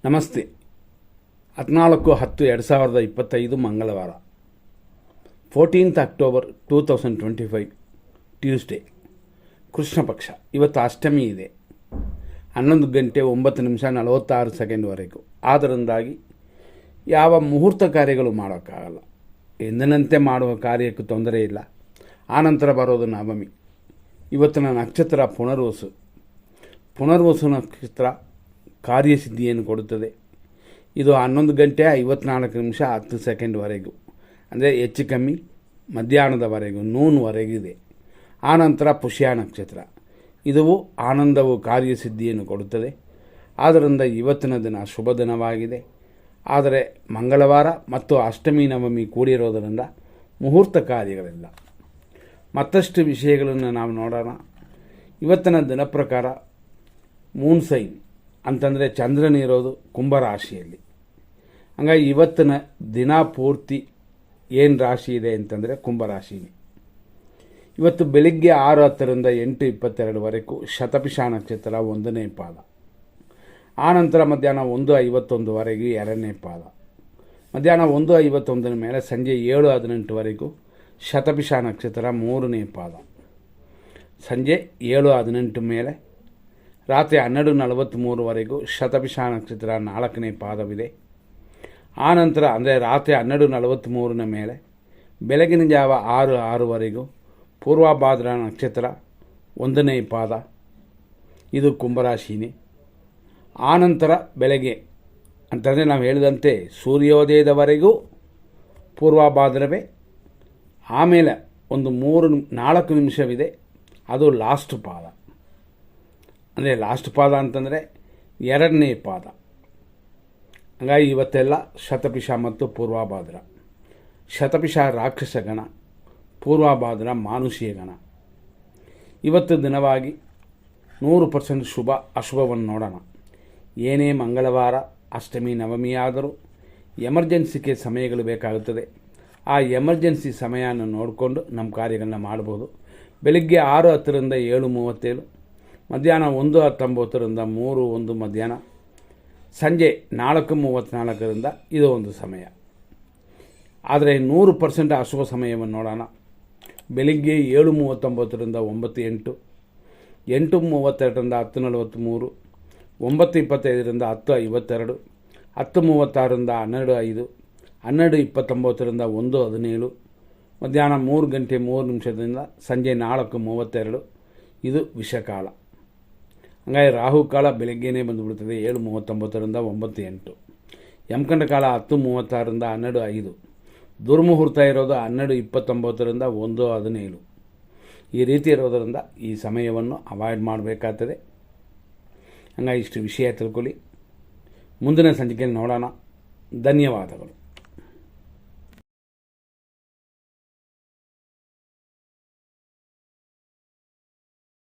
ನಮಸ್ತೆ. 14/10/2025 ಮಂಗಳವಾರ, 14th October 2025 Tuesday, Krishna ಪಕ್ಷ. ಇವತ್ತು ಅಷ್ಟಮಿ ಇದೆ. 11:09:46 ಆದ್ದರಿಂದಾಗಿ ಯಾವ ಮುಹೂರ್ತ ಕಾರ್ಯಗಳು ಮಾಡೋಕ್ಕಾಗಲ್ಲ. ಎಂದಿನಂತೆ ಮಾಡುವ ಕಾರ್ಯಕ್ಕೂ ತೊಂದರೆ ಇಲ್ಲ. ಆನಂತರ ಬರೋದು ನವಮಿ. ಇವತ್ತಿನ ನಕ್ಷತ್ರ ಪುನರ್ವಸು. ಪುನರ್ವಸು ನಕ್ಷತ್ರ ಕಾರ್ಯಸಿದ್ಧಿಯನ್ನು ಕೊಡುತ್ತದೆ. ಇದು 11:54:10 ಅಂದರೆ ಹೆಚ್ಚು ಕಮ್ಮಿ ಮಧ್ಯಾಹ್ನದವರೆಗೂ, ನೂನ್ವರೆಗಿದೆ. ಆನಂತರ ಪುಷ್ಯ ನಕ್ಷತ್ರ. ಇದು ಆನಂದವು ಕಾರ್ಯಸಿದ್ಧಿಯನ್ನು ಕೊಡುತ್ತದೆ. ಆದ್ದರಿಂದ ಇವತ್ತಿನ ದಿನ ಶುಭ ದಿನವಾಗಿದೆ. ಆದರೆ ಮಂಗಳವಾರ ಮತ್ತು ಅಷ್ಟಮಿ ನವಮಿ ಕೂಡಿರೋದರಿಂದ ಮುಹೂರ್ತ ಕಾರ್ಯಗಳಿಲ್ಲ. ಮತ್ತಷ್ಟು ವಿಷಯಗಳನ್ನು ನಾವು ನೋಡೋಣ. ಇವತ್ತಿನ ದಿನ ಪ್ರಕಾರ ಮೂನ್ ಸೈನ್ ಅಂತಂದರೆ ಚಂದ್ರನಿರೋದು ಕುಂಭರಾಶಿಯಲ್ಲಿ. ಹಂಗಾಗಿ ಇವತ್ತಿನ ದಿನ ಪೂರ್ತಿ ಏನು ರಾಶಿ ಇದೆ ಅಂತಂದರೆ ಕುಂಭರಾಶಿನೇ. ಇವತ್ತು ಬೆಳಿಗ್ಗೆ 6:10 8:22 ಶತಭಿಷ ನಕ್ಷತ್ರ 1ನೇ ಪಾದ. ಆನಂತರ ಮಧ್ಯಾಹ್ನ 1:51 2ನೇ ಪಾದ. ಮಧ್ಯಾಹ್ನ 1:51 ಮೇಲೆ ಸಂಜೆ 7:18 ಶತಭಿಷ ನಕ್ಷತ್ರ 3ನೇ ಪಾದ. ಸಂಜೆ 7:18 ಮೇಲೆ ರಾತ್ರಿ 12:43 ಶತಭಿಷ ನಕ್ಷತ್ರ 4ನೇ ಪಾದವಿದೆ. ಆನಂತರ ಅಂದರೆ ರಾತ್ರಿ 12:43 ಮೇಲೆ ಬೆಳಗಿನ ಜಾವ 6:06 ಪೂರ್ವಭಾದ್ರ ನಕ್ಷತ್ರ 1ನೇ ಪಾದ. ಇದು ಕುಂಭರಾಶಿನೇ. ಆನಂತರ ಬೆಳಗ್ಗೆ ಅಂತಂದರೆ ನಾವು ಹೇಳಿದಂತೆ ಸೂರ್ಯೋದಯದವರೆಗೂ ಪೂರ್ವಭಾದ್ರವೇ. ಆಮೇಲೆ ಒಂದು 3-4 ನಿಮಿಷವಿದೆ, ಅದು ಲಾಸ್ಟ್ ಪಾದ. ಅಂದರೆ ಲಾಸ್ಟ್ ಪಾದ ಅಂತಂದರೆ 2ನೇ ಪಾದ. ಹಾಗಾಗಿ ಇವತ್ತೆಲ್ಲ ಶತಭಿಷ ಮತ್ತು ಪೂರ್ವಭಾದ್ರ. ಶತಭಿಷ ರಾಕ್ಷಸ ಗಣ, ಪೂರ್ವಭಾದ್ರ ಮಾನುಷೀಯ ಗಣ. ಇವತ್ತು ದಿನವಾಗಿ 100% ಶುಭ ಅಶುಭವನ್ನು ನೋಡೋಣ. ಏನೇ ಮಂಗಳವಾರ ಅಷ್ಟಮಿ ನವಮಿಯಾದರೂ ಎಮರ್ಜೆನ್ಸಿಗೆ ಸಮಯಗಳು ಬೇಕಾಗುತ್ತದೆ. ಆ ಎಮರ್ಜೆನ್ಸಿ ಸಮಯವನ್ನು ನೋಡಿಕೊಂಡು ನಮ್ಮ ಕಾರ್ಯಗಳನ್ನ ಮಾಡ್ಬೋದು. ಬೆಳಿಗ್ಗೆ 6:10 7:37, ಮಧ್ಯಾಹ್ನ 1:19 3:1 ಮಧ್ಯಾಹ್ನ, ಸಂಜೆ 4:34 ಇದು ಒಂದು ಸಮಯ. ಆದರೆ 100% ಅಶುಭ ಸಮಯವನ್ನು ನೋಡೋಣ. ಬೆಳಿಗ್ಗೆ 7:39 9:08, 8:32 10:43, 9:25 10:52, 10:36 12:05, 12:29 1:17, ಮಧ್ಯಾಹ್ನ 3:03 ಸಂಜೆ 4:32 ಇದು ವಿಷಕಾಲ. ಹಂಗಾಗಿ ರಾಹುಕಾಲ ಬೆಳಗ್ಗೆನೇ ಬಂದುಬಿಡ್ತದೆ 7:39 9:08. ಯಮಕಂಡ ಕಾಲ 10:36 12:05. ದುರ್ಮುಹೂರ್ತ ಇರೋದು 12:29 1:17. ಈ ರೀತಿ ಇರೋದರಿಂದ ಈ ಸಮಯವನ್ನು ಅವಾಯ್ಡ್ ಮಾಡಬೇಕಾಗ್ತದೆ. ಹಂಗಾಗಿ ಇಷ್ಟು ವಿಷಯ ತಿಳ್ಕೊಳ್ಳಿ. ಮುಂದಿನ ಸಂಚಿಕೆಯಲ್ಲಿ ನೋಡೋಣ. ಧನ್ಯವಾದಗಳು.